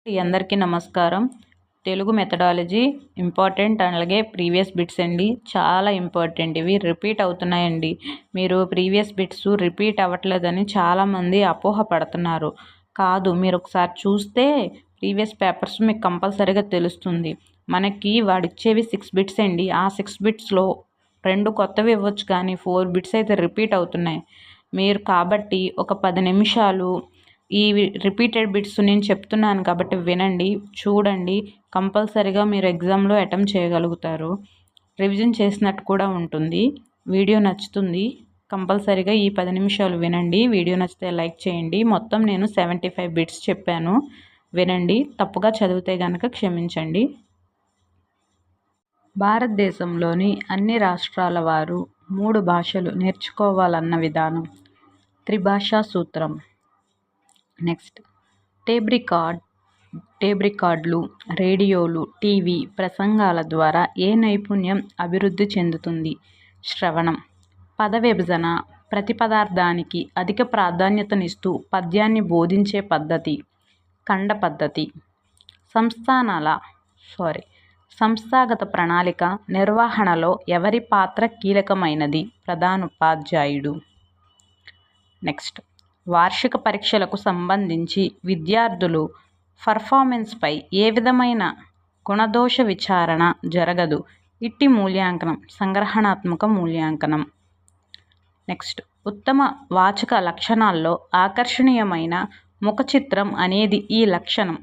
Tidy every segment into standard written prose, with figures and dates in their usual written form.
అందరికీ నమస్కారం. Telugu methodology important, అలాగే ప్రీవియస్ బిట్స్ అండి. చాలా ఇంపార్టెంట్. ఇవి రిపీట్ అవుతున్నాయండి. మీరు ప్రీవియస్ బిట్స్ రిపీట్ అవ్వట్లేదని చాలామంది అపోహ పడుతున్నారు. కాదు, మీరు ఒకసారి చూస్తే ప్రీవియస్ పేపర్స్ మీకు కంపల్సరీగా తెలుస్తుంది. మనకి వాడిచ్చేవి 6 బిట్స్ అండి. ఆ 6 బిట్స్లో 2 కొత్తవి ఇవ్వచ్చు, కానీ 4 బిట్స్ అయితే రిపీట్ అవుతున్నాయి. మీరు కాబట్టి ఒక 10 నిమిషాలు ఈ రిపీటెడ్ బిట్స్ నేను చెప్తున్నాను కాబట్టి వినండి, చూడండి. కంపల్సరీగా మీరు ఎగ్జామ్లో అటెంప్ట్ చేయగలుగుతారు. రివిజన్ చేసినట్టు కూడా ఉంటుంది. వీడియో నచ్చుతుంది. కంపల్సరీగా ఈ 10 నిమిషాలు వినండి. వీడియో నచ్చితే లైక్ చేయండి. మొత్తం నేను 75 బిట్స్ చెప్పాను, వినండి. తప్పుగా చదివితే కనుక క్షమించండి. భారతదేశంలోని అన్ని రాష్ట్రాల వారు 3 భాషలు నేర్చుకోవాలన్న విధానం త్రిభాషా సూత్రం. నెక్స్ట్, టేప్ రికార్డులు, రేడియోలు, టీవీ ప్రసంగాల ద్వారా ఏ నైపుణ్యం అభివృద్ధి చెందుతుంది? శ్రవణం. పద విభజన, ప్రతి పదార్థానికి అధిక ప్రాధాన్యతనిస్తూ పద్యాన్ని బోధించే పద్ధతి ఖండ పద్ధతి. సంస్థాగత ప్రణాళిక నిర్వహణలో ఎవరి పాత్ర కీలకమైనది? ప్రధానోపాధ్యాయుడు. నెక్స్ట్, వార్షిక పరీక్షలకు సంబంధించి విద్యార్థులు పర్ఫార్మెన్స్పై ఏ విధమైన గుణదోష విచారణ జరగదు? ఇట్టి మూల్యాంకనం సంగ్రహణాత్మక మూల్యాంకనం. నెక్స్ట్, ఉత్తమ వాచక లక్షణాల్లో ఆకర్షణీయమైన ముఖ చిత్రం అనేది ఈ లక్షణం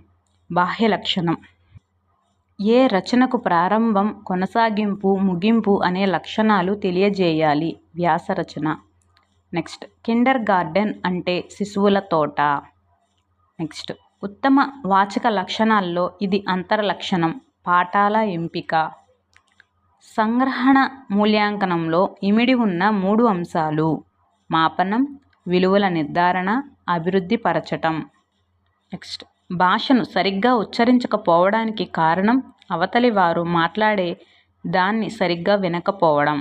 బాహ్య లక్షణం. ఏ రచనకు ప్రారంభం, కొనసాగింపు, ముగింపు అనే లక్షణాలు తెలియజేయాలి? వ్యాసరచన. నెక్స్ట్, కిండర్ గార్డెన్ అంటే శిశువుల తోట. నెక్స్ట్, ఉత్తమ వాచక లక్షణాల్లో ఇది అంతర్లక్షణం పాఠాల ఎంపిక. సంగ్రహణ మూల్యాంకనంలో ఇమిడి ఉన్న 3 అంశాలు: మాపనం, విలువల నిర్ధారణ, అభివృద్ధి పరచటం. నెక్స్ట్, భాషను సరిగ్గా ఉచ్చరించకపోవడానికి కారణం అవతలి వారు మాట్లాడే దాన్ని సరిగ్గా వినకపోవడం.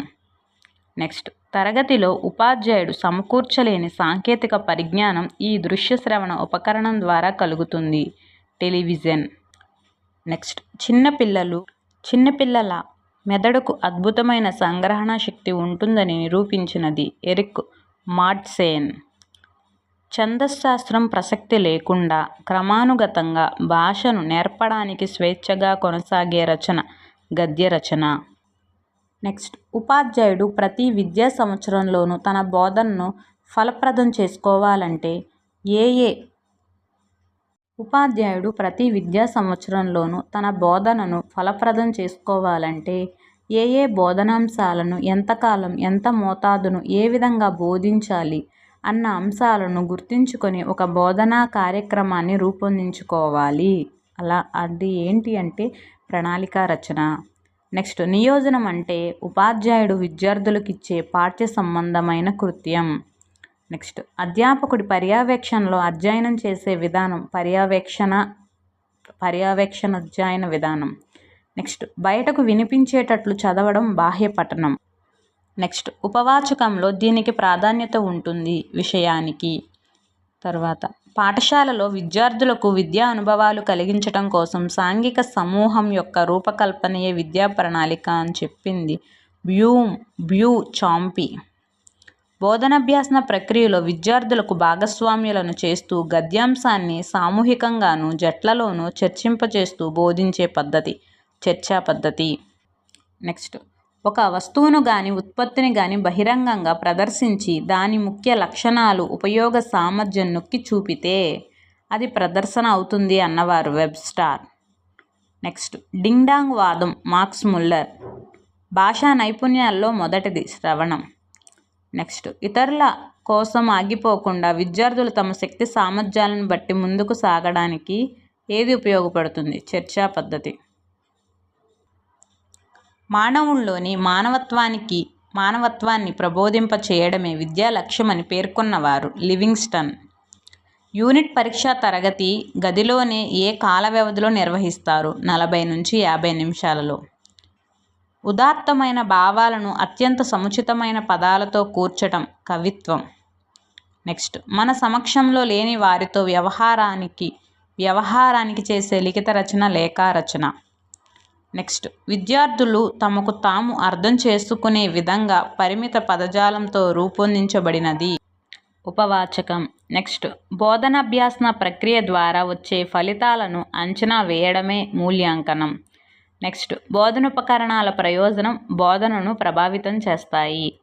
నెక్స్ట్, తరగతిలో ఉపాధ్యాయుడు సమకూర్చలేని సాంకేతిక పరిజ్ఞానం ఈ దృశ్య శ్రవణ ఉపకరణం ద్వారా కలుగుతుంది. టెలివిజన్. నెక్స్ట్, చిన్నపిల్లల మెదడుకు అద్భుతమైన సంగ్రహణ శక్తి ఉంటుందని నిరూపించినది ఎరిక్ మాడ్సేన్. ఛందశాస్త్రం ప్రసక్తి లేకుండా క్రమానుగతంగా భాషను నేర్పడానికి స్వేచ్ఛగా కొనసాగే రచన గద్య రచన. నెక్స్ట్, ఉపాధ్యాయుడు ప్రతి విద్యా సంవత్సరంలోనూ తన బోధనను ఫలప్రదం చేసుకోవాలంటే ఏ ఏ బోధనాంశాలను, ఎంతకాలం, ఎంత మోతాదును, ఏ విధంగా బోధించాలి అన్న అంశాలను గుర్తుంచుకొని ఒక బోధనా కార్యక్రమాన్ని రూపొందించుకోవాలి. అది ఏంటి అంటే ప్రణాళికా రచన. నెక్స్ట్, నియోజనం అంటే ఉపాధ్యాయుడు విద్యార్థులకు ఇచ్చే పాఠ్య సంబంధమైన కృత్యం. నెక్స్ట్, అధ్యాపకుడి పర్యవేక్షణలో అధ్యయనం చేసే విధానం పర్యవేక్షణాధ్యయన విధానం. నెక్స్ట్, బయటకు వినిపించేటట్లు చదవడం బాహ్య పఠనం. నెక్స్ట్, ఉపవాచకంలో దీనికి ప్రాధాన్యత ఉంటుంది విషయానికి. తర్వాత, పాఠశాలలో విద్యార్థులకు విద్యా అనుభవాలు కలిగించటం కోసం సాంఘిక సమూహం యొక్క రూపకల్పనయే విద్యా ప్రణాళిక అని చెప్పింది బ్యూ చాంపీ. బోధనాభ్యాసన ప్రక్రియలో విద్యార్థులకు భాగస్వామ్యులను చేస్తూ గద్యాంశాన్ని సామూహికంగాను జట్లలోనూ చర్చింపచేస్తూ బోధించే పద్ధతి చర్చా పద్ధతి. నెక్స్ట్, ఒక వస్తువును గాని ఉత్పత్తిని గాని బహిరంగంగా ప్రదర్శించి దాని ముఖ్య లక్షణాలు, ఉపయోగ సామర్థ్యం నొక్కి చూపితే అది ప్రదర్శన అవుతుంది అన్నవారు వెబ్స్టర్. నెక్స్ట్, డింగ్ డాంగ్ వాదం మాక్స్ ముల్లర్. భాషా నైపుణ్యాల్లో మొదటిది శ్రవణం. నెక్స్ట్, ఇతరుల కోసం ఆగిపోకుండా విద్యార్థులు తమ శక్తి సామర్థ్యాలను బట్టి ముందుకు సాగడానికి ఏది ఉపయోగపడుతుంది? చర్చా పద్ధతి. మానవుల్లోని మానవత్వాన్ని ప్రబోధింప చేయడమే విద్యా లక్ష్యమని పేర్కొన్నవారు లివింగ్స్టన్. యూనిట్ పరీక్షా తరగతి గదిలోనే ఏ కాల వ్యవధిలో నిర్వహిస్తారు? 40 నుంచి 50 నిమిషాలలో. ఉదాత్తమైన భావాలను అత్యంత సముచితమైన పదాలతో కూర్చటం కవిత్వం. నెక్స్ట్, మన సమక్షంలో లేని వారితో వ్యవహారానికి వ్యవహారానికి చేసే లిఖిత రచన లేఖా రచన. నెక్స్ట్ విద్యార్థులు తమకు తాము అర్థం చేసుకునే విధంగా పరిమిత పదజాలంతో రూపొందించబడినది ఉపవాచకం. నెక్స్ట్ బోధనాభ్యాసన ప్రక్రియ ద్వారా వచ్చే ఫలితాలను అంచనా వేయడమే మూల్యాంకనం. నెక్స్ట్ బోధనోపకరణాల ప్రయోజనం బోధనను ప్రభావితం చేస్తాయి.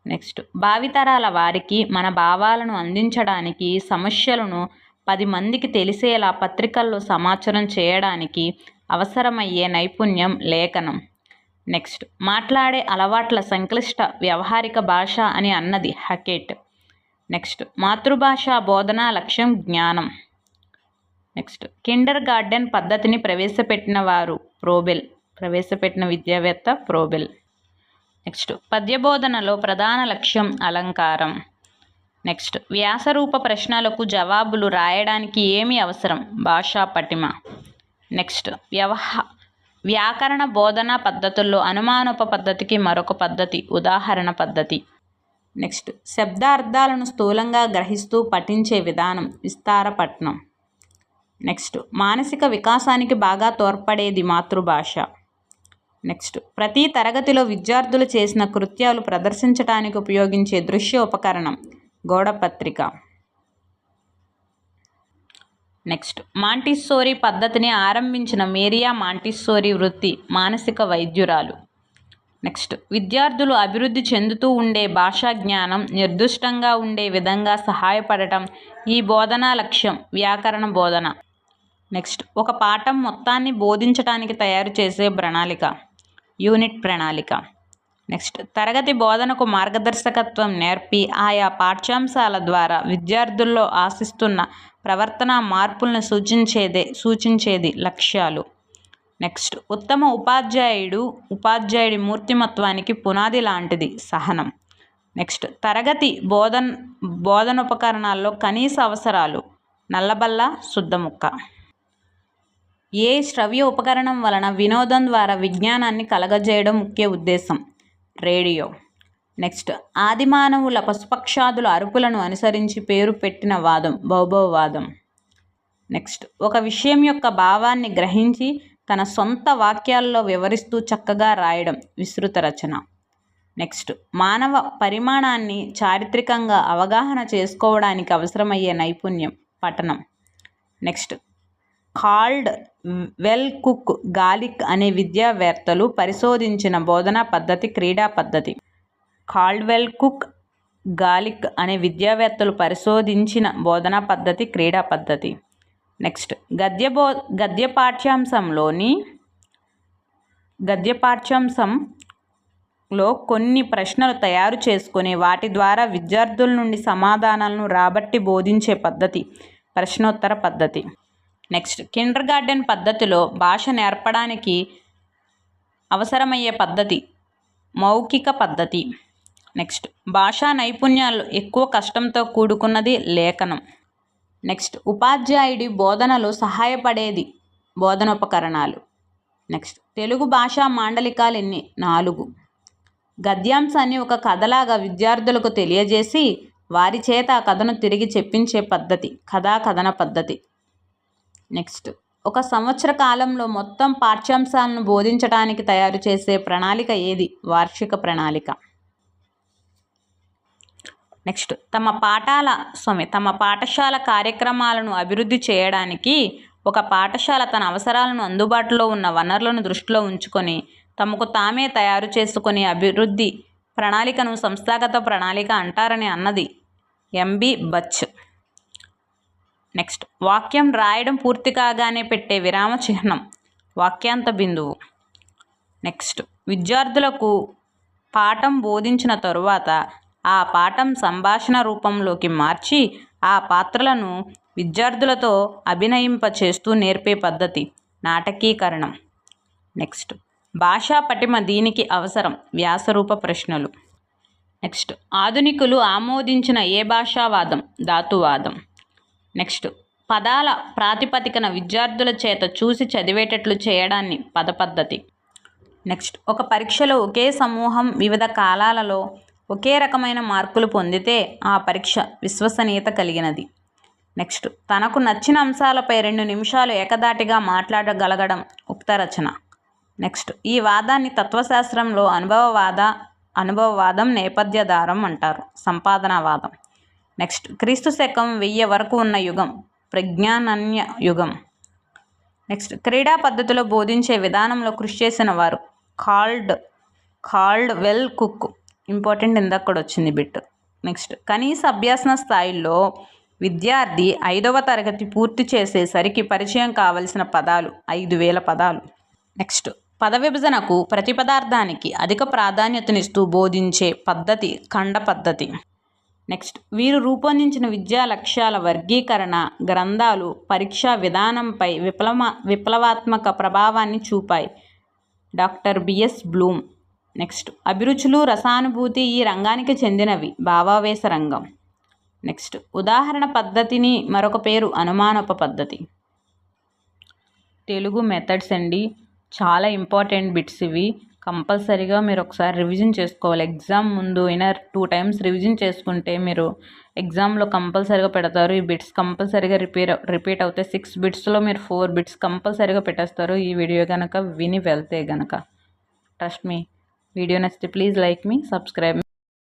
నెక్స్ట్ భావితరాల వారికి మన భావాలను అందించడానికి, సమస్యలను 10 మందికి తెలిసేలా పత్రికల్లో సమాచారం చేయడానికి అవసరమయ్యే నైపుణ్యం లేఖనం. నెక్స్ట్ మాట్లాడే అలవాట్ల సంక్లిష్ట వ్యవహారిక భాష అని అన్నది హకెట్. నెక్స్ట్ మాతృభాషా బోధనా లక్ష్యం జ్ఞానం. నెక్స్ట్ కిండర్ గార్డెన్ పద్ధతిని ప్రవేశపెట్టిన విద్యావేత్త ప్రోబెల్. నెక్స్ట్ పద్యబోధనలో ప్రధాన లక్ష్యం అలంకారం. నెక్స్ట్ వ్యాసరూప ప్రశ్నలకు జవాబులు రాయడానికి ఏమి అవసరం? భాషా పటిమ. నెక్స్ట్ వ్యాకరణ బోధనా పద్ధతుల్లో అనుమానోప పద్ధతికి మరొక పద్ధతి ఉదాహరణ పద్ధతి. నెక్స్ట్ శబ్దార్థాలను స్థూలంగా గ్రహిస్తూ పఠించే విధానం విస్తారపట్నం. నెక్స్ట్ మానసిక వికాసానికి బాగా తోడ్పడేది మాతృభాష. నెక్స్ట్ ప్రతి తరగతిలో విద్యార్థులు చేసిన కృత్యాలు ప్రదర్శించడానికి ఉపయోగించే దృశ్య ఉపకరణం గోడపత్రిక. నెక్స్ట్ మాంటిస్సోరీ పద్ధతిని ఆరంభించిన మేరియా మాంటిస్సోరీ వృత్తి మానసిక వైద్యురాలు. నెక్స్ట్ విద్యార్థులు అభివృద్ధి చెందుతూ ఉండే భాషా జ్ఞానం నిర్దిష్టంగా ఉండే విధంగా సహాయపడటం ఈ బోధనా లక్ష్యం వ్యాకరణ బోధన. నెక్స్ట్ ఒక పాఠం మొత్తాన్ని బోధించడానికి తయారు చేసే ప్రణాళిక యూనిట్ ప్రణాళిక. నెక్స్ట్ తరగతి బోధనకు మార్గదర్శకత్వం నేర్పి ఆయా పాఠ్యాంశాల ద్వారా విద్యార్థుల్లో ఆశిస్తున్న ప్రవర్తనా మార్పులను సూచించేది లక్ష్యాలు. నెక్స్ట్ ఉత్తమ ఉపాధ్యాయుడి మూర్తిమత్వానికి పునాది లాంటిది సహనం. నెక్స్ట్ తరగతి బోధనోపకరణాల్లో కనీస అవసరాలు నల్లబల్ల, శుద్ధముక్క. ఏ శ్రవ్య ఉపకరణం వలన వినోదం ద్వారా విజ్ఞానాన్ని కలగజేయడం ముఖ్య ఉద్దేశం? రేడియో. నెక్స్ట్ ఆదిమానవుల పశుపక్షాదుల అరుపులను అనుసరించి పేరు పెట్టిన వాదం బౌబౌవాదం. నెక్స్ట్ ఒక విషయం యొక్క భావాన్ని గ్రహించి తన సొంత వాక్యాల్లో వివరిస్తూ చక్కగా రాయడం విస్తృత రచన. నెక్స్ట్ మానవ పరిమాణాన్ని చారిత్రకంగా అవగాహన చేసుకోవడానికి అవసరమయ్యే నైపుణ్యం పఠనం. Next called well cook gallic అనే విద్యావేత్తలు పరిశోధించిన బోధనా పద్ధతి క్రీడా పద్ధతి. కాల్డ్వెల్ కుక్ గాలిక్ అనే విద్యావేత్తలు పరిశోధించిన బోధనా పద్ధతి క్రీడా పద్ధతి. నెక్స్ట్ గద్య పాఠ్యాంశంలో కొన్ని ప్రశ్నలు తయారు చేసుకొని వాటి ద్వారా విద్యార్థుల నుండి సమాధానాలను రాబట్టి బోధించే పద్ధతి ప్రశ్నోత్తర పద్ధతి. నెక్స్ట్ కిండర్ గార్డెన్ పద్ధతిలో భాష నేర్పడానికి అవసరమయ్యే పద్ధతి మౌఖిక పద్ధతి. నెక్స్ట్ భాషా నైపుణ్యాలు ఎక్కువ కష్టంతో కూడుకున్నది లేఖనం. నెక్స్ట్ ఉపాధ్యాయుడి బోధనలో సహాయపడేది బోధనోపకరణాలు. నెక్స్ట్ తెలుగు భాషా మాండలికాలు ఎన్ని? 4. గద్యాంశాన్ని ఒక కథలాగా విద్యార్థులకు తెలియజేసి వారి చేత ఆ కథను తిరిగి చెప్పించే పద్ధతి కథన పద్ధతి. నెక్స్ట్ ఒక సంవత్సర కాలంలో మొత్తం పాఠ్యాంశాలను బోధించడానికి తయారు చేసే ప్రణాళిక ఏది? వార్షిక ప్రణాళిక. నెక్స్ట్ తమ పాఠశాల కార్యక్రమాలను అభివృద్ధి చేయడానికి ఒక పాఠశాల తన అవసరాలను అందుబాటులో ఉన్న వనరులను దృష్టిలో ఉంచుకొని తమకు తామే తయారు చేసుకునే అభివృద్ధి ప్రణాళికను సంస్థాగత ప్రణాళిక అంటారని అన్నది ఎంబి బచ్. నెక్స్ట్ వాక్యం రాయడం పూర్తి కాగానే పెట్టే విరామ చిహ్నం వాక్యాంత బిందువు. నెక్స్ట్ విద్యార్థులకు పాఠం బోధించిన తరువాత ఆ పాఠం సంభాషణ రూపంలోకి మార్చి ఆ పాత్రలను విద్యార్థులతో అభినయింప చేస్తూ నేర్పే పద్ధతి నాటకీకరణం. నెక్స్ట్ భాషా పటిమ దీనికి అవసరం వ్యాసరూప ప్రశ్నలు. నెక్స్ట్ ఆధునికులు ఆమోదించిన ఏ భాషావాదం? ధాతువాదం. నెక్స్ట్ పదాల ప్రాతిపదికన విద్యార్థుల చేత చూసి చదివేటట్లు చేయడాన్ని పదపద్ధతి. నెక్స్ట్ ఒక పరీక్షలో ఒకే సమూహం వివిధ కాలాలలో ఒకే రకమైన మార్కులు పొందితే ఆ పరీక్ష విశ్వసనీయత కలిగినది. నెక్స్ట్ తనకు నచ్చిన అంశాలపై 2 నిమిషాలు ఏకధాటిగా మాట్లాడగలగడం ఉక్తరచన. నెక్స్ట్ ఈ వాదాన్ని తత్వశాస్త్రంలో అనుభవవాదం నేపథ్యాధారం అంటారు, సంపాదనావాదం. నెక్స్ట్ క్రీస్తు శకం 1000 వరకు ఉన్న యుగం ప్రజ్ఞానన్య యుగం. నెక్స్ట్ క్రీడా పద్ధతిలో బోధించే విధానంలో కృషి చేసిన వారు కాల్డ్ వెల్ కుక్. ఇంపార్టెంట్, ఇందాక కూడా వచ్చింది బిట్. నెక్స్ట్ కనీస అభ్యాసన స్థాయిలో విద్యార్థి 5వ తరగతి పూర్తి చేసేసరికి పరిచయం కావలసిన పదాలు 5000 పదాలు. నెక్స్ట్ పద విభజనకు ప్రతి పదార్థానికి అధిక ప్రాధాన్యతనిస్తూ బోధించే పద్ధతి ఖండ పద్ధతి. నెక్స్ట్ వీరు రూపొందించిన విద్యా లక్ష్యాల వర్గీకరణ గ్రంథాలు పరీక్షా విధానంపై విప్లవాత్మక ప్రభావాన్ని చూపాయి. Doctor BS Bloom. నెక్స్ట్ అభిరుచులు రసానుభూతి ఈ రంగానికి చెందినవి. భావావేశ రంగం. నెక్స్ట్ ఉదాహరణ పద్ధతిని మరొక పేరు అనుమానోప పద్ధతి. తెలుగు మెథడ్స్ అండి, చాలా ఇంపార్టెంట్ బిట్స్ ఇవి. కంపల్సరీగా మీరు ఒకసారి రివిజన్ చేసుకోవాలి. ఎగ్జామ్ ముందు అయినా 2 times రివిజన్ చేసుకుంటే మీరు ఎగ్జామ్లో కంపల్సరీగా పెడతారు. ఈ బిట్స్ కంపల్సరీగా రిపీట్ అవుతాయి. 6 బిట్స్లో మీరు 4 బిట్స్ కంపల్సరీగా పెట్టేస్తారు ఈ వీడియో కనుక విని వెళ్తే కనుక. Trust me. వీడియో నచ్చితే please like me, subscribe me.